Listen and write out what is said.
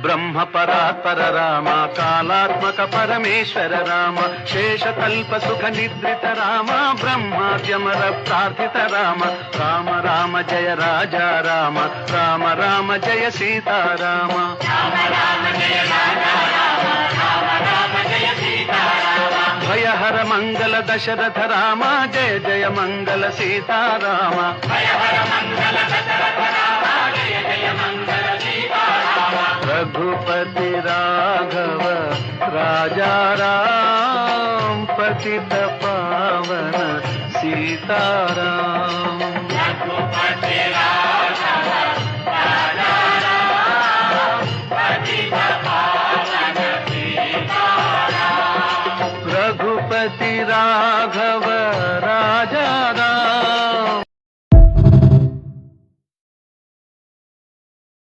ब्रह्म परात्पर राम कालात्मक परमेश्वर राम शेषकल्प सुख निद्रित राम ब्रह्माद्यमर प्रार्थित राम राम राम जय राजा राम राम राम जय सीता राम भयहर मंगल दशरथ राम जय जय मंगल सीता राम रघुपति राघव राजा राम पतित पावन सीताराम रघुपति राघव राजा राम पतित पावन सीताराम रघुपति राघव